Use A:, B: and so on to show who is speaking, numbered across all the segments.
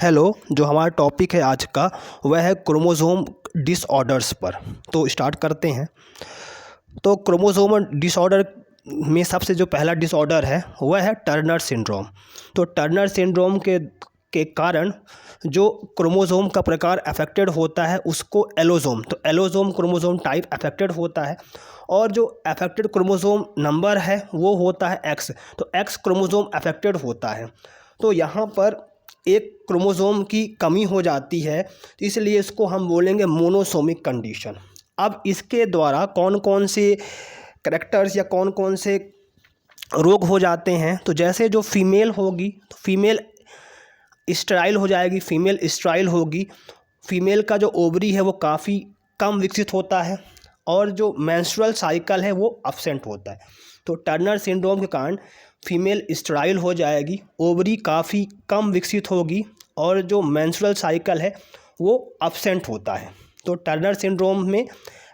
A: Hello, जो हमारा topic है आज का वह है क्रोमोसोम डिसऑर्डर्स पर। तो स्टार्ट करते हैं। तो क्रोमोसोमल डिसऑर्डर में सबसे जो पहला डिसऑर्डर है वह है टर्नर सिंड्रोम। तो टर्नर सिंड्रोम के कारण जो क्रोमोसोम का प्रकार अफेक्टेड होता है उसको एलोसोम, तो एलोसोम क्रोमोसोम टाइप अफेक्टेड होता है और जो अफेक्टेड क्रोमोसोम नंबर है वो होता है एक्स। तो एक्स क्रोमोसोम अफेक्टेड होता है। तो यहाँ पर एक क्रोमोसोम की कमी हो जाती है, तो इसलिए इसको हम बोलेंगे मोनोसोमिक कंडीशन। अब इसके द्वारा कौन कौन से करैक्टर्स या कौन कौन से रोग हो जाते हैं, तो जैसे जो फीमेल होगी तो फीमेल स्टेराइल हो जाएगी, फीमेल स्टेराइल होगी। फीमेल का जो ओवरी है वो काफ़ी कम विकसित होता है और जो मेंस्ट्रुअल साइकिल है वो अब्सेंट होता है। तो टर्नर सिंड्रोम के कारण फीमेल स्टेराइल हो जाएगी, ओवरी काफ़ी कम विकसित होगी और जो मेंस्ट्रुअल साइकिल है वो अब्सेंट होता है। तो टर्नर सिंड्रोम में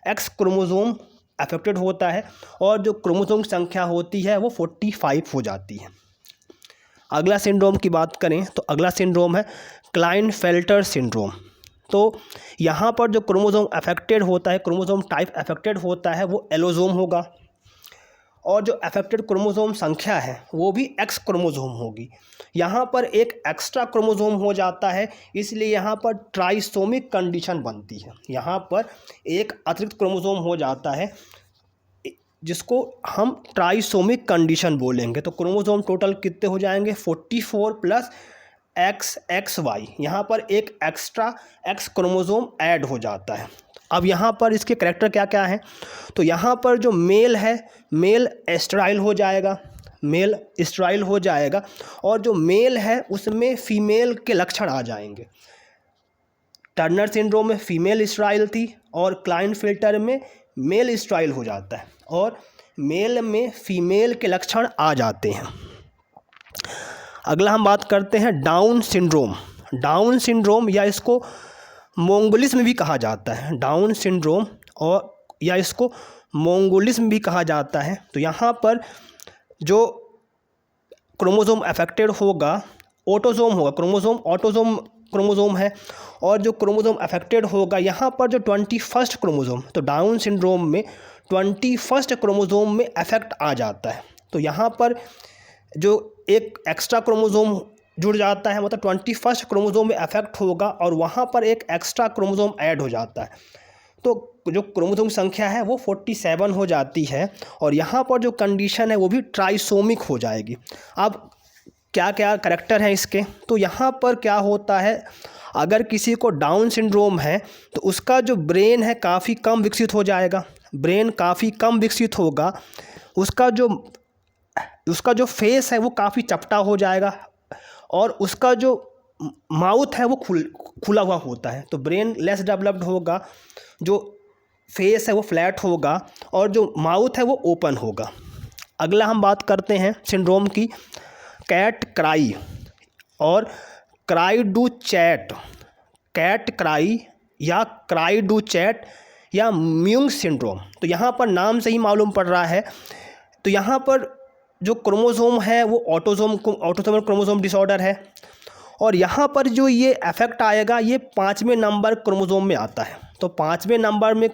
A: एक्स क्रोमोसोम अफेक्टेड होता है और जो क्रोमोसोम की संख्या होती है वो 45 हो जाती है। अगला सिंड्रोम की बात करें तो अगला सिंड्रोम है क्लाइनफेल्टर सिंड्रोम। तो यहाँ पर जो क्रोमोसोम अफेक्टेड होता है, क्रोमोसोम टाइप अफेक्टेड होता है वो एलोसोम होगा और जो अफेक्टेड क्रोमोसोम संख्या है वो भी एक्स क्रोमोसोम होगी। यहाँ पर एक एक्स्ट्रा क्रोमोसोम हो जाता है, इसलिए यहाँ पर ट्राइसोमिक कंडीशन बनती है। यहाँ पर एक अतिरिक्त क्रोमोसोम हो जाता है जिसको हम ट्राइसोमिक कंडीशन बोलेंगे। तो क्रोमोसोम टोटल कितने हो जाएंगे, 44 प्लस एक्स एक्स वाई। यहाँ पर एक एक्स्ट्रा एक्स क्रोमोसोम ऐड हो जाता है। अब यहाँ पर इसके करैक्टर क्या क्या हैं, तो यहाँ पर जो मेल है मेल स्टेराइल हो जाएगा, मेल स्टेराइल हो जाएगा और जो मेल है उसमें फीमेल के लक्षण आ जाएंगे। टर्नर सिंड्रोम में फीमेल स्टेराइल थी और क्लाइनफेल्टर में मेल स्टेराइल हो जाता है और मेल में फीमेल के लक्षण आ जाते हैं। अगला हम बात करते हैं डाउन सिंड्रोम। डाउन सिंड्रोम या इसको मोंगोलिज्म भी कहा जाता है, डाउन सिंड्रोम और या इसको मोंगोलिज्म भी कहा जाता है। तो यहाँ पर जो क्रोमोसोम अफेक्टेड होगा ऑटोसोम होगा, क्रोमोसोम ऑटोसोम क्रोमोसोम है और जो क्रोमोसोम अफेक्टेड होगा यहाँ पर जो 21 क्रोमोसोम, तो डाउन सिंड्रोम में 21 क्रोमोसोम में अफेक्ट आ जाता है। तो यहाँ पर जो एक एक्स्ट्रा क्रोमोसोम जुड़ जाता है, मतलब 21 क्रोमोसोम में अफेक्ट होगा और वहाँ पर एक एक्स्ट्रा क्रोमोसोम ऐड हो जाता है। तो जो क्रोमोसोम संख्या है वो 47 हो जाती है और यहाँ पर जो कंडीशन है वो भी ट्राइसोमिक हो जाएगी। अब क्या क्या करैक्टर हैं इसके, तो यहाँ पर क्या होता है, अगर किसी को डाउन सिंड्रोम है तो उसका जो ब्रेन है काफ़ी कम विकसित हो जाएगा, ब्रेन काफ़ी कम विकसित होगा, उसका जो फेस है वो काफ़ी चपटा हो जाएगा और उसका जो माउथ है वो खुला हुआ होता है। तो ब्रेन लेस डेवलप्ड होगा, जो फेस है वो फ्लैट होगा और जो माउथ है वो ओपन होगा। अगला हम बात करते हैं सिंड्रोम की कैट क्राई और cri du chat. Cat cry या क्राई डू चैट या म्यूंग सिंड्रोम। तो यहाँ पर नाम से ही मालूम पड़ रहा है, तो यहाँ पर जो क्रोमोसोम है वो ऑटोसोमल क्रोमोसोम डिसऑर्डर है और यहाँ पर जो ये अफेक्ट आएगा ये 5वें नंबर क्रोमोसोम में आता है। तो 5वें नंबर में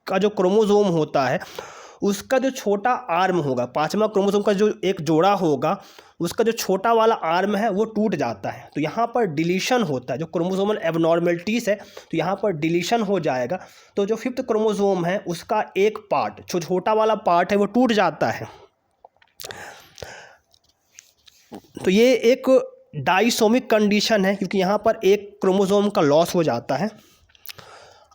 A: का जो क्रोमोसोम होता है उसका जो छोटा आर्म होगा, 5वां क्रोमोसोम का जो एक जोड़ा होगा उसका जो छोटा वाला आर्म है वो टूट जाता है। तो यहाँ पर डिलीशन होता है, जो क्रोमोसोमल एबनॉर्मलिटीज़ है तो यहाँ पर डिलीशन हो जाएगा। तो जो 5th क्रोमोसोम है उसका एक पार्ट, जो छोटा वाला पार्ट है वो टूट जाता है। तो ये एक डाइसोमिक कंडीशन है क्योंकि यहाँ पर एक क्रोमोसोम का लॉस हो जाता है।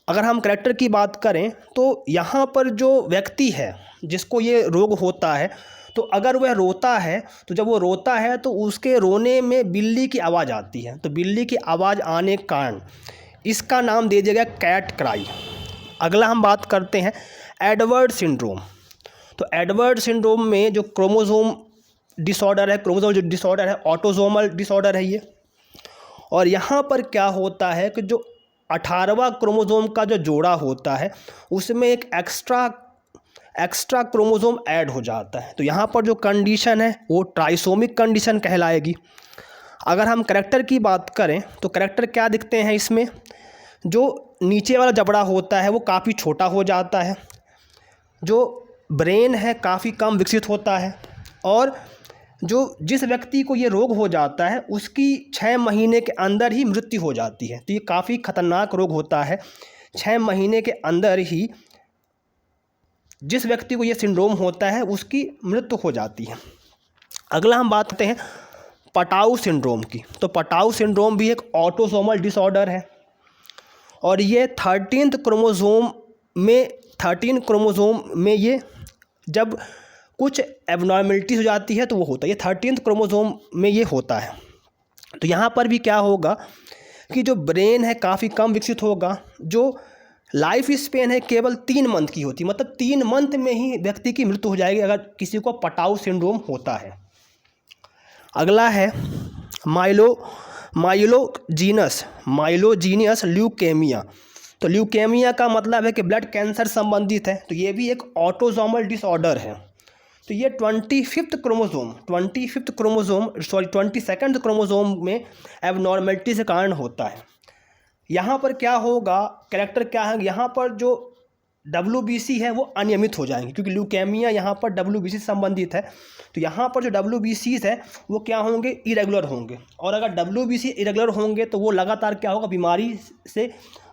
A: अगर हम करैक्टर की बात करें तो यहाँ पर जो व्यक्ति है जिसको ये रोग होता है, तो अगर वह रोता है तो जब वो रोता है तो उसके रोने में बिल्ली की आवाज़ आती है। तो बिल्ली की आवाज़ आने के कारण इसका नाम दे दिया गया कैट क्राई। अगला हम बात करते हैं एडवर्ड सिंड्रोम। तो एडवर्ड सिंड्रोम में जो क्रोमोसोम डिसऑर्डर है, क्रोमोसोम जो डिसऑर्डर है ऑटोसोमल डिसऑर्डर है ये, और यहाँ पर क्या होता है कि जो 18वां क्रोमोसोम का जो जोड़ा होता है उसमें एक एक्स्ट्रा क्रोमोसोम ऐड हो जाता है। तो यहाँ पर जो कंडीशन है वो ट्राइसोमिक कंडीशन कहलाएगी। अगर हम करैक्टर की बात करें तो करैक्टर क्या दिखते हैं इसमें, जो नीचे वाला जबड़ा होता है वो काफ़ी छोटा हो जाता है, जो ब्रेन है काफ़ी कम विकसित होता है, और जिस व्यक्ति को ये रोग हो जाता है उसकी 6 महीने के अंदर ही मृत्यु हो जाती है। तो ये काफ़ी खतरनाक रोग होता है। 6 महीने के अंदर ही जिस व्यक्ति को ये सिंड्रोम होता है उसकी मृत्यु हो जाती है। अगला हम बात करते हैं पटाऊ सिंड्रोम की। तो पटाऊ सिंड्रोम भी एक ऑटोसोमल डिसऑर्डर है, और ये 13 क्रोमोसोम में ये जब कुछ एबनॉर्मलिटीज हो जाती है तो वो होता है, ये 13 क्रोमोसोम में ये होता है। तो यहाँ पर भी क्या होगा कि जो ब्रेन है काफ़ी कम विकसित होगा, जो लाइफ स्पेन है केवल 3 मंथ की होती है, मतलब 3 मंथ में ही व्यक्ति की मृत्यु हो जाएगी अगर किसी को पटाऊ सिंड्रोम होता है। अगला है माइलोजीनियस ल्यूकेमिया। तो ल्यूकेमिया का मतलब है कि ब्लड कैंसर संबंधित है, तो ये भी एक ऑटोसोमल डिसऑर्डर है। तो ये 22nd क्रोमोसोम में एबनॉर्मलिटी से कारण होता है। यहाँ पर क्या होगा, कैरेक्टर क्या है, यहाँ पर जो WBC है वो अनियमित हो जाएंगे, क्योंकि ल्यूकेमिया यहाँ पर WBC से संबंधित है। तो यहाँ पर जो WBCs है वो क्या होंगे, इरेगुलर होंगे, और अगर WBC इरेगुलर होंगे तो वो लगातार क्या होगा, बीमारी से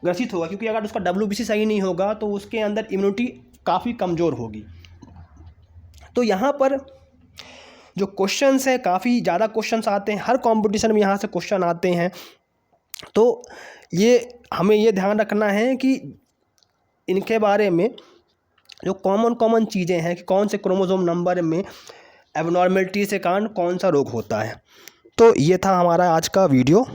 A: ग्रसित होगा, क्योंकि अगर उसका WBC सही नहीं होगा तो उसके अंदर इम्यूनिटी काफ़ी कमज़ोर होगी। तो यहाँ पर जो क्वेश्चंस है काफ़ी ज़्यादा क्वेश्चंस आते हैं, हर कंपटीशन में यहाँ से क्वेश्चन आते हैं। तो ये हमें ये ध्यान रखना है कि इनके बारे में जो कॉमन चीज़ें हैं कि कौन से क्रोमोसोम नंबर में एबनॉर्मलिटी से कारण कौन सा रोग होता है। तो ये था हमारा आज का वीडियो।